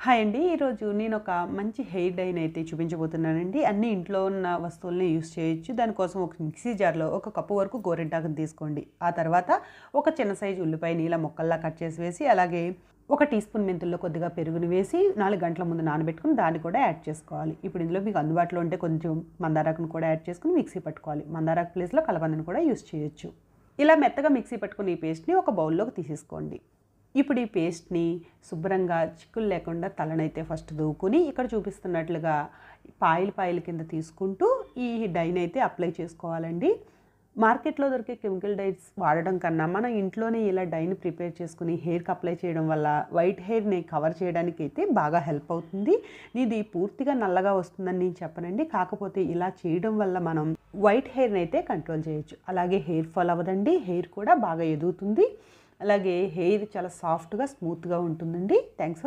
Hi అండి. ఈరోజు నేను ఒక మంచి హెయిర్ డైని అయితే చూపించబోతున్నానండి. అన్ని ఇంట్లో ఉన్న వస్తువుల్ని యూజ్ చేయొచ్చు. దానికోసం ఒక మిక్సీ జార్‌లో ఒక కప్పు వరకు గోరింటాకుని తీసుకోండి. ఆ తర్వాత ఒక చిన్న సైజు ఉల్లిపాయని ఇలా ముక్కల్లా కట్ చేసి వేసి, అలాగే ఒక టీ స్పూన్ మెంతుల్లో కొద్దిగా పెరుగుని వేసి 4 గంటల ముందు నానబెట్టుకొని దాన్ని కూడా యాడ్ చేసుకోవాలి. ఇప్పుడు ఇందులో మీకు అందుబాటులో ఉంటే కొంచెం మందారాకును కూడా యాడ్ చేసుకొని మిక్సీ పట్టుకోవాలి. మందారాకు ప్లేస్‌లో కలబందను కూడా యూజ్ చేయొచ్చు. ఇలా మెత్తగా మిక్సీ పట్టుకుని ఈ పేస్ట్‌ని ఒక బౌల్‌లోకి తీసేసుకోండి. ఇప్పుడు ఈ పేస్ట్‌ని శుభ్రంగా చిక్కులు లేకుండా తలనైతే ఫస్ట్ దువ్వుకొని, ఇక్కడ చూపిస్తున్నట్లుగా పాయలు కింద తీసుకుంటూ ఈ డైని అయితే అప్లై చేసుకోవాలండి. మార్కెట్లో దొరికే కెమికల్ డైస్ వాడడం కన్నా మనం ఇంట్లోనే ఇలా డైని ప్రిపేర్ చేసుకుని హెయిర్‌కి అప్లై చేయడం వల్ల వైట్ హెయిర్‌ని కవర్ చేయడానికి అయితే బాగా హెల్ప్ అవుతుంది. ఇది పూర్తిగా నల్లగా వస్తుందని నేను చెప్పనండి. కాకపోతే ఇలా చేయడం వల్ల మనం వైట్ హెయిర్‌ని అయితే కంట్రోల్ చేయొచ్చు. అలాగే హెయిర్ ఫాల్ అవ్వదండి. హెయిర్ కూడా బాగా ఎదుగుతుంది. అలాగే హెయిర్ చాలా సాఫ్ట్‌గా, స్మూత్‌గా ఉంటుందండి. Thanks for